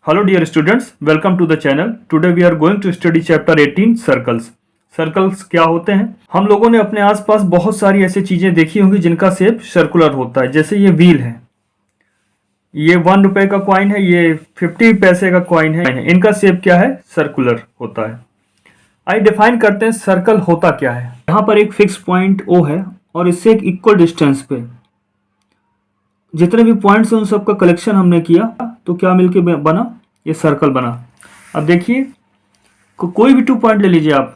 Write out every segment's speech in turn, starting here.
Hello dear students, welcome to the channel. Today we are going to study chapter 18 circles. Circles क्या होते हैं? हम लोगों ने अपने आसपास बहुत सारी ऐसी चीजें देखी होंगी जिनका शेप सर्कुलर होता है। जैसे ये व्हील है, ये 1 रुपए का कॉइन है, ये 50 पैसे का कॉइन है। इनका शेप क्या है? सर्कुलर होता है। आइए डिफाइन करते हैं सर्कल होता क्या है। यहाँ पर एक फिक्स पॉइंट O है और इससे एक इक्वल डिस्टेंस पे जितने भी पॉइंट्स हैं उन सब का कलेक्शन हमने किया तो क्या मिलके बना? ये सर्कल बना। अब देखिए कोई भी 2 पॉइंट ले लीजिए आप।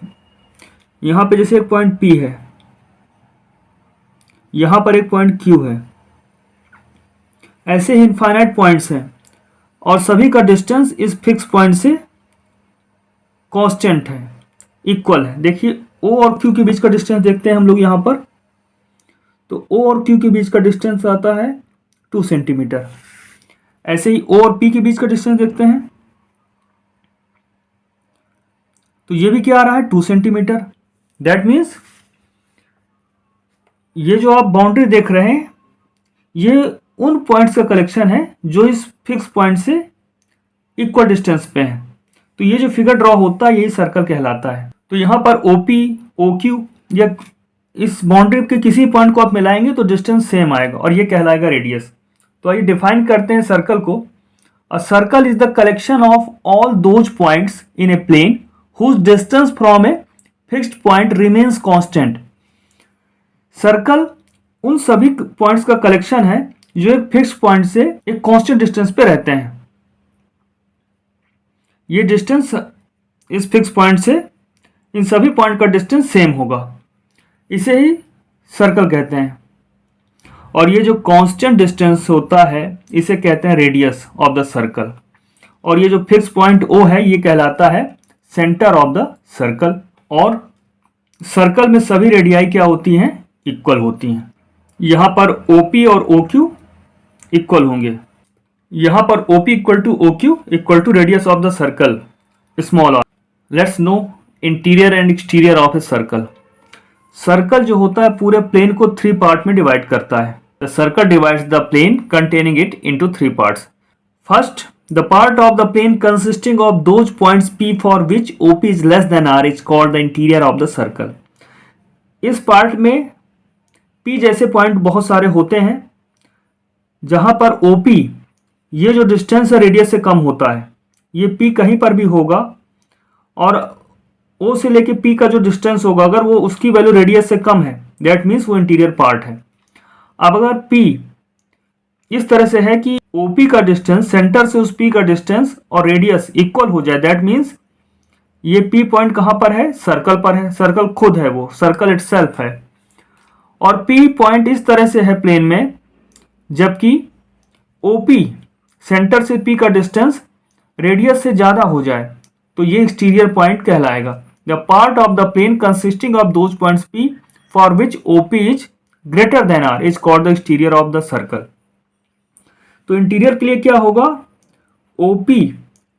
यहाँ पे जैसे एक पॉइंट P है, यहाँ पर एक पॉइंट Q है, ऐसे ही इनफाइनाइट पॉइंट्स हैं और सभी का डिस्टेंस इस फिक्स पॉइंट से कांस्टेंट है, इक्वल है। देखिए O और Q के बीच का डिस्टेंस देखते हैं हम लोग यहाँ पर, तो O और Q के बीच का डिस्टेंस आता है 2 सेंटीमीटर। ऐसे ही O और P के बीच का डिस्टेंस देखते हैं तो ये भी क्या आ रहा है? 2 सेंटीमीटर। दैट मीन्स ये जो आप बाउंड्री देख रहे हैं ये उन पॉइंट्स का कलेक्शन है जो इस फिक्स पॉइंट से इक्वल डिस्टेंस पे है। तो ये जो फिगर ड्रॉ होता है यही सर्कल कहलाता है। तो यहाँ पर OP, OQ या इस बाउंड्री के किसी पॉइंट को आप मिलाएंगे तो डिस्टेंस सेम आएगा और ये कहलाएगा रेडियस। तो आइए डिफाइन करते हैं सर्कल को। A circle is the collection of all those points in a plane whose distance from a fixed point remains constant. Circle उन सभी पॉइंट्स का कलेक्शन है जो एक फिक्स पॉइंट से एक कांस्टेंट डिस्टेंस पे रहते हैं। ये डिस्टेंस इस फिक्स पॉइंट से इन सभी पॉइंट का डिस्टेंस सेम होगा, इसे ही सर्कल कहते हैं। और ये जो कांस्टेंट डिस्टेंस होता है इसे कहते हैं रेडियस ऑफ द सर्कल। और ये जो फिक्स पॉइंट O है ये कहलाता है सेंटर ऑफ द सर्कल। और सर्कल में सभी रेडियाई क्या होती हैं? इक्वल होती हैं। यहाँ पर OP और OQ इक्वल होंगे। यहाँ पर OP equal to OQ equal to radius of the circle small r। Let's know interior and exterior of a circle. Circle जो होता है पूरे प्लेन को 3 पार्ट में डिवाइड करता है। The circle divides the plane containing it into 3 parts. First, the part of the plane consisting of those points P for which OP is less than R is called the interior of the circle. इस part में P जैसे point बहुत सारे होते हैं जहां पर OP ये जो डिस्टेंस है रेडियस से कम होता है। ये P कहीं पर भी होगा और O से लेके P का जो डिस्टेंस होगा अगर वो उसकी वैल्यू रेडियस से कम है दैट मीन्स वो इंटीरियर पार्ट है। अब अगर P इस तरह से है कि OP का डिस्टेंस सेंटर से उस P का डिस्टेंस और रेडियस इक्वल हो जाए दैट मीन्स ये P पॉइंट कहां पर है? सर्कल पर है। सर्कल खुद है, वो सर्कल इटसेल्फ है। और P पॉइंट इस तरह से है प्लेन में जबकि OP सेंटर से P का डिस्टेंस रेडियस से ज्यादा हो जाए तो ये एक्सटीरियर पॉइंट कहलाएगा। The part of the plane consisting of those points P for which OP is greater than R is called the exterior of the circle. तो इंटीरियर के लिए क्या होगा? OP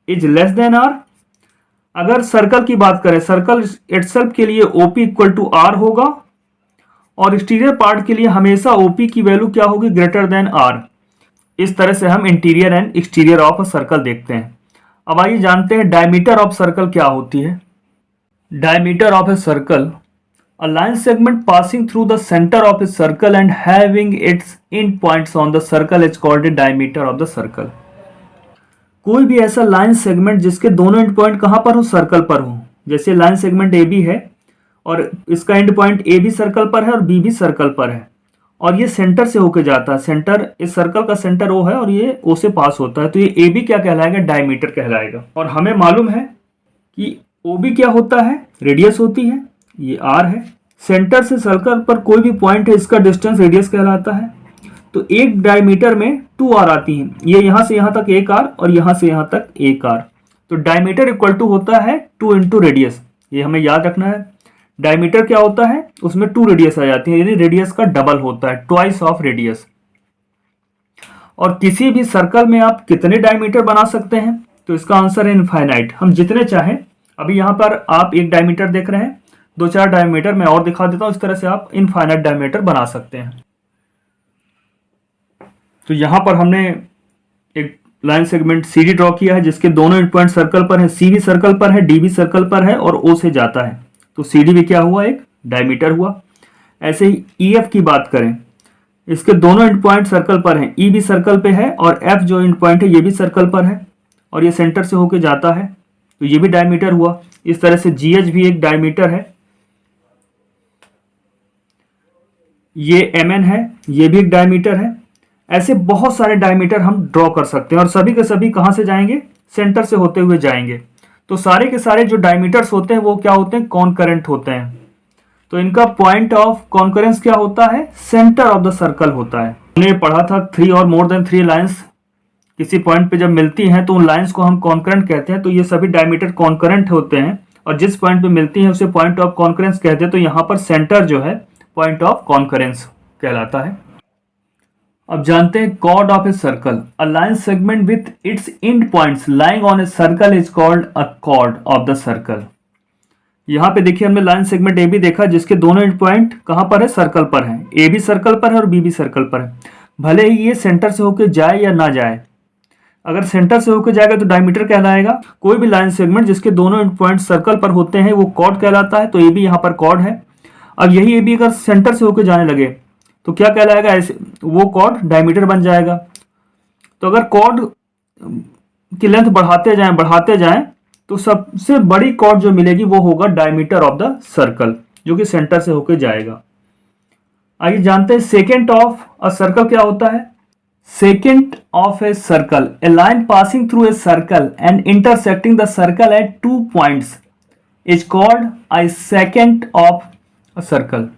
is less than R। अगर circle की बात करें, circle itself के लिए OP इक्वल टू R होगा और एक्सटीरियर पार्ट के लिए हमेशा OP की वैल्यू क्या होगी? Greater than R। इस तरह से हम interior and exterior of a circle देखते हैं। अब आइए जानते हैं डायमीटर ऑफ सर्कल क्या होती है। Diameter of a circle, a line segment passing through the center of a circle and having its end points on the circle is called a diameter of the circle. कोई भी ऐसा line segment जिसके दोनों and point कहां पर हो? Circle पर हो। जैसे लाइन सेगमेंट AB है और इसका एंड पॉइंट A भी सर्कल पर है और B भी सर्कल पर है और ये सेंटर से होकर जाता है। सेंटर, इस सर्कल का सेंटर O है और ये O से पास होता है तो ये AB क्या कहलाएगा? डायमीटर कहलाएगा। और हमें मालूम है कि OB क्या होता है? रेडियस होती है, ये R है। सेंटर से सर्कल पर कोई भी पॉइंट है इसका डिस्टेंस रेडियस कहलाता है। तो एक डायमीटर में 2R आती है, ये यहां से यहां तक 1R और यहां से यहां तक 1R। तो डायमीटर इक्वल टू होता है 2 इंटू रेडियस। ये हमें याद रखना है। डायमीटर क्या होता है? उसमें 2 रेडियस आ जाती है, यानी रेडियस का डबल होता है, ट्वाइस ऑफ रेडियस। और किसी भी सर्कल में आप कितने डायमीटर बना सकते हैं? तो इसका आंसर है इनफाइनाइट, हम जितने चाहें। अभी यहाँ पर आप एक डायमीटर देख रहे हैं, 2-4 डायमीटर मैं और दिखा देता हूं। इस तरह से आप इनफाइनाइट डायमीटर बना सकते हैं। तो यहां पर हमने एक line segment C D draw किया है जिसके दोनों एंड पॉइंट सर्कल पर है, सी भी सर्कल पर है, डी भी सर्कल पर है और ओ से जाता है, तो सी डी भी क्या हुआ, एक डायमीटर हुआ। ऐसे ही ई एफ की बात करें, इसके दोनों एंड पॉइंट सर्कल पर हैं, ई भी सर्कल पे है और एफ जो एंड पॉइंट है ये भी सर्कल पर है और ये सेंटर से होके जाता है, तो ये भी डायमीटर हुआ। इस तरह से जी एच भी एक डायमीटर है, ये एम एन है, ये भी एक डायमीटर है। ऐसे बहुत सारे डायमीटर हम ड्रॉ कर सकते हैं और सभी के सभी कहाँ से जाएंगे, सेंटर से होते हुए जाएंगे। तो सारे के सारे जो डायमीटर्स होते हैं वो क्या होते हैं, कॉन्करेंट होते हैं। तो इनका पॉइंट ऑफ कॉन्करेंस क्या होता है, सेंटर ऑफ द सर्कल होता है। हमने पढ़ा था 3 और मोर देन 3 लाइंस किसी पॉइंट पे जब मिलती हैं तो उन लाइंस को हम कॉन्करेंट कहते हैं। तो ये सभी डायमीटर कॉन्करेंट होते हैं और जिस पॉइंट पे मिलती हैं उसे पॉइंट ऑफ कॉन्करेंस कहते हैं। तो यहाँ पर सेंटर जो है पॉइंट ऑफ कॉन्करेंस कहलाता है। अब जानते हैं chord of a circle. A line segment with its end points lying on a circle is called a chord of the circle. यहाँ पे देखिए हमने लाइन सेगमेंट ए बी देखा जिसके दोनों एंड पॉइंट कहाँ पर है, सर्कल पर है। ए भी सर्कल पर है और बी भी सर्कल पर है, भले ही ये सेंटर से होकर जाए या ना जाए। अगर सेंटर से होकर जाएगा तो डायमीटर कहलाएगा। कोई भी लाइन सेगमेंट जिसके दोनों एंड पॉइंट सर्कल पर होते हैं वो कॉर्ड कहलाता है। तो ए बी यहाँ पर कॉर्ड है। अब यही ए बी अगर सेंटर से होकर जाने लगे तो क्या कहलाएगा, ऐसे वो कॉर्ड डायमीटर बन जाएगा। तो अगर कॉर्ड की लेंथ बढ़ाते जाएं तो सबसे बड़ी कॉर्ड जो मिलेगी वो होगा डायमीटर ऑफ द सर्कल, जो कि सेंटर से होकर जाएगा। आइए जानते हैं सेकेंड ऑफ अ सर्कल क्या होता है। Second of a circle, A line passing through a circle and intersecting the circle eight 2 points is called a second of a circle.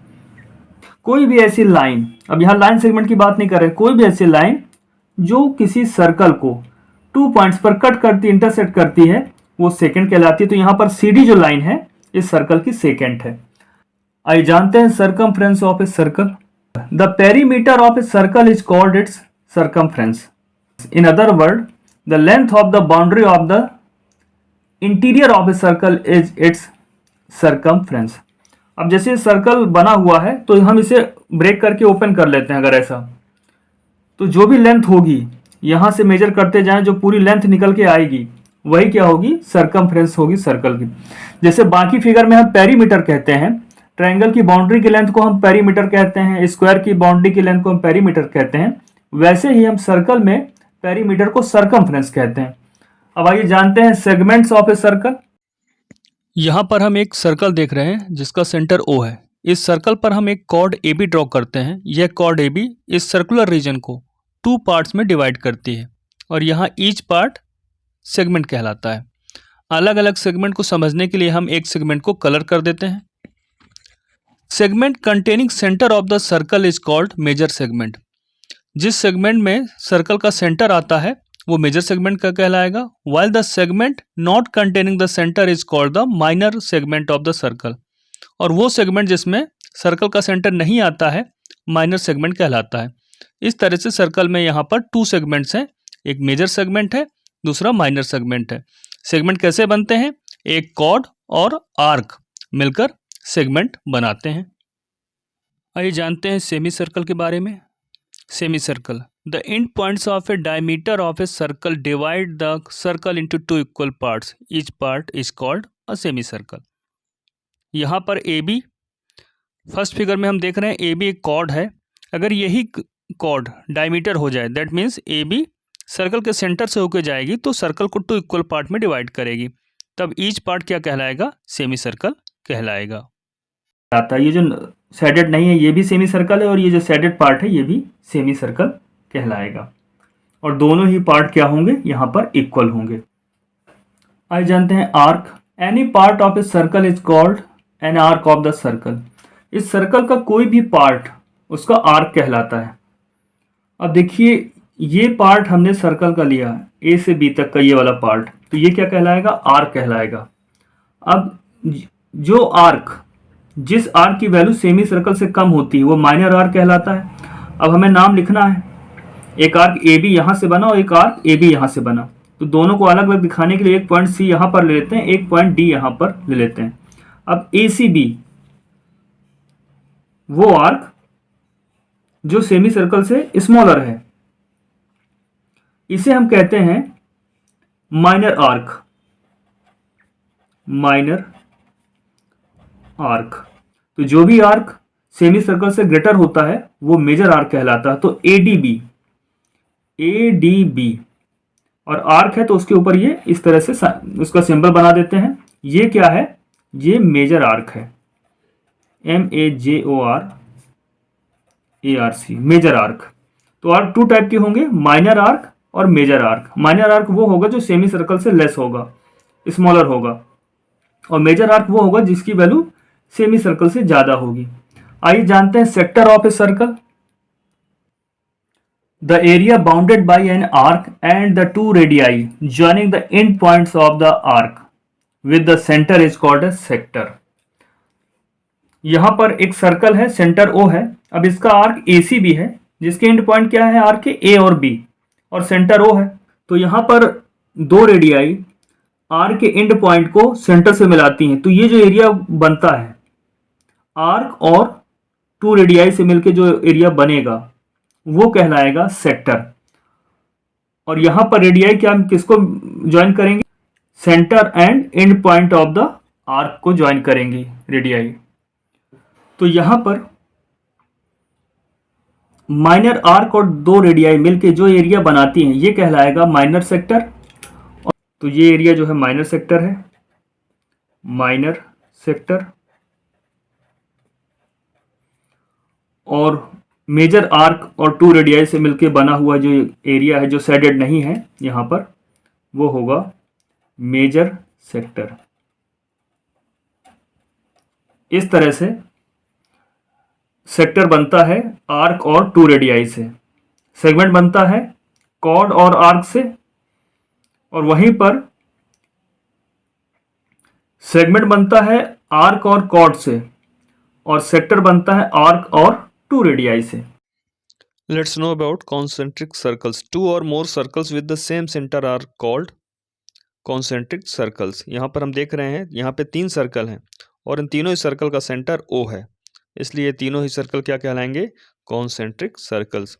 कोई भी ऐसी लाइन, अब यहां लाइन सेगमेंट की बात नहीं कर रहे, कोई भी ऐसी लाइन जो किसी सर्कल को 2 पॉइंट्स पर कट करती, इंटरसेक्ट करती है, वो सेकंड कहलाती है। तो यहां पर सीडी जो लाइन है इस सर्कल की सेकंड है। आइए जानते हैं circumference of a circle. The perimeter of a circle is called its circumference. In other word, the length of the boundary of the interior of a circle is it's circumference. अब जैसे circle बना हुआ है तो हम इसे break करके open कर लेते हैं। अगर ऐसा, तो जो भी लेंथ होगी यहां से मेजर करते जाएं, जो पूरी लेंथ निकल के आएगी वही क्या होगी, सर्कमफ्रेंस होगी सर्कल की। जैसे बाकी फिगर में हम पेरीमीटर कहते हैं, ट्रायंगल की बाउंड्री की लेंथ को हम पेरीमीटर कहते हैं, स्क्वायर की बाउंड्री की लेंथ को हम पेरीमीटर कहते हैं, वैसे ही हम सर्कल में पेरीमीटर को सर्कमफ्रेंस कहते हैं। अब आइए जानते हैं सेगमेंट्स ऑफ ए सर्कल। यहाँ पर हम एक सर्कल देख रहे हैं जिसका सेंटर O है। इस सर्कल पर हम एक कॉर्ड AB ड्रॉ करते हैं। यह कॉर्ड AB इस सर्कुलर रीजन को 2 पार्ट्स में डिवाइड करती है और यहाँ ईच पार्ट सेगमेंट कहलाता है। अलग अलग सेगमेंट को समझने के लिए हम एक सेगमेंट को कलर कर देते हैं। Segment containing centre of the circle is called major segment. जिस सेगमेंट में सर्कल का सेंटर आता है वो मेजर सेगमेंट का कहलाएगा। While the segment not containing the centre is called the minor segment of the circle. और वो सेगमेंट जिसमें सर्कल का सेंटर नहीं आता है माइनर सेगमेंट कहलाता है। इस तरह से सर्कल में यहाँ पर 2 सेगमेंट्स हैं, एक मेजर सेगमेंट है, दूसरा माइनर सेगमेंट है। सेगमेंट कैसे बनते हैं, एक कॉर्ड और आर्क मिलकर सेगमेंट बनाते हैं। आइए जानते हैं सेमी सर्कल के बारे में। Semi circle, the end points of A diameter of a circle divide the circle into 2 equal parts, each part is called a semi circle. यहाँ पर ए बी, फर्स्ट फिगर में हम देख रहे हैं ए बी एक कॉर्ड है। अगर यही कॉर्ड डायमीटर हो जाए, that means A B circle के सेंटर से होकर जाएगी तो सर्कल को 2 इक्वल पार्ट में डिवाइड करेगी, तब ईच पार्ट क्या कहलाएगा, सेमी सर्कल कहलाएगा। ये जो सैडेड नहीं है ये भी सेमी सर्कल है और ये जो सैडेड पार्ट है ये भी सेमी सर्कल कहलाएगा और दोनों ही पार्ट क्या होंगे, यहाँ पर इक्वल होंगे। आइए जानते हैं arc. Any part of a circle is called an arc of the circle. इस सर्कल का कोई भी पार्ट उसका आर्क कहलाता है। अब देखिए ये पार्ट हमने सर्कल का लिया है, ए से बी तक का ये वाला पार्ट, तो ये क्या कहलाएगा, आर्क कहलाएगा। अब जो आर्क, जिस आर्क की वैल्यू सेमी सर्कल से कम होती है वो माइनर आर्क कहलाता है। अब हमें नाम लिखना है, एक आर्क ए बी यहाँ से बना और एक आर्क ए बी यहाँ से बना, तो दोनों को अलग अलग दिखाने के लिए एक पॉइंट सी यहाँ पर ले लेते हैं, एक पॉइंट डी यहाँ पर ले लेते हैं। अब ए सी बी वो आर्क जो सेमी सर्कल से स्मॉलर है, इसे हम कहते हैं माइनर आर्क। माइनर आर्क, तो जो भी आर्क सेमी सर्कल से ग्रेटर होता है वो मेजर आर्क कहलाता है। तो एडीबी, एडीबी और आर्क है तो उसके ऊपर ये इस तरह से उसका सिंबल बना देते हैं। ये क्या है? ये मेजर आर्क है, MAJORARC, मेजर आर्क। तो आर्क टू टाइप के होंगे, माइनर आर्क और मेजर आर्क। माइनर आर्क वो होगा जो सेमी सर्कल से लेस होगा, स्मॉलर होगा, और मेजर आर्क वो होगा जिसकी वैल्यू सेमी सर्कल से ज्यादा होगी। आइए जानते हैं sector of a circle. The area bounded by an arc and the two radii joining the end points of the arc with the center is called a sector. यहां पर एक circle है, सेंटर O है। अब इसका arc AC भी है, जिसके एंड पॉइंट क्या है आर्क के? A और B, और सेंटर O है। तो यहां पर दो रेडियाई आर्क के एंड पॉइंट को सेंटर से मिलाती हैं। तो ये जो एरिया बनता है आर्क और टू रेडियाई से मिलकर जो एरिया बनेगा वो कहलाएगा सेक्टर। और यहां पर रेडियाई क्या किसको ज्वाइन करेंगे? Centre and and point of the arc को ज्वाइन करेंगे रेडियाई। तो यहां पर माइनर आर्क और दो रेडियाई मिलके जो एरिया बनाती हैं ये कहलाएगा माइनर सेक्टर। तो ये एरिया जो है माइनर सेक्टर है, माइनर सेक्टर। और मेजर आर्क और टू रेडियाई से मिलके बना हुआ जो एरिया है जो शेडेड नहीं है यहां पर, वो होगा मेजर सेक्टर। इस तरह से सेक्टर बनता है आर्क और टू रेडियाई से। सेगमेंट बनता है कॉर्ड और आर्क से, और वहीं पर सेगमेंट बनता है आर्क और कॉर्ड से, और सेक्टर बनता है आर्क और टू रेडियाई से। Let's know about concentric circles. Two or more circles with the same center are called concentric circles. यहाँ पर हम देख रहे हैं यहाँ पे 3 सर्कल हैं और इन तीनों ही सर्कल का सेंटर O है, इसलिए तीनों ही सर्कल क्या कहलाएंगे? Concentric circles.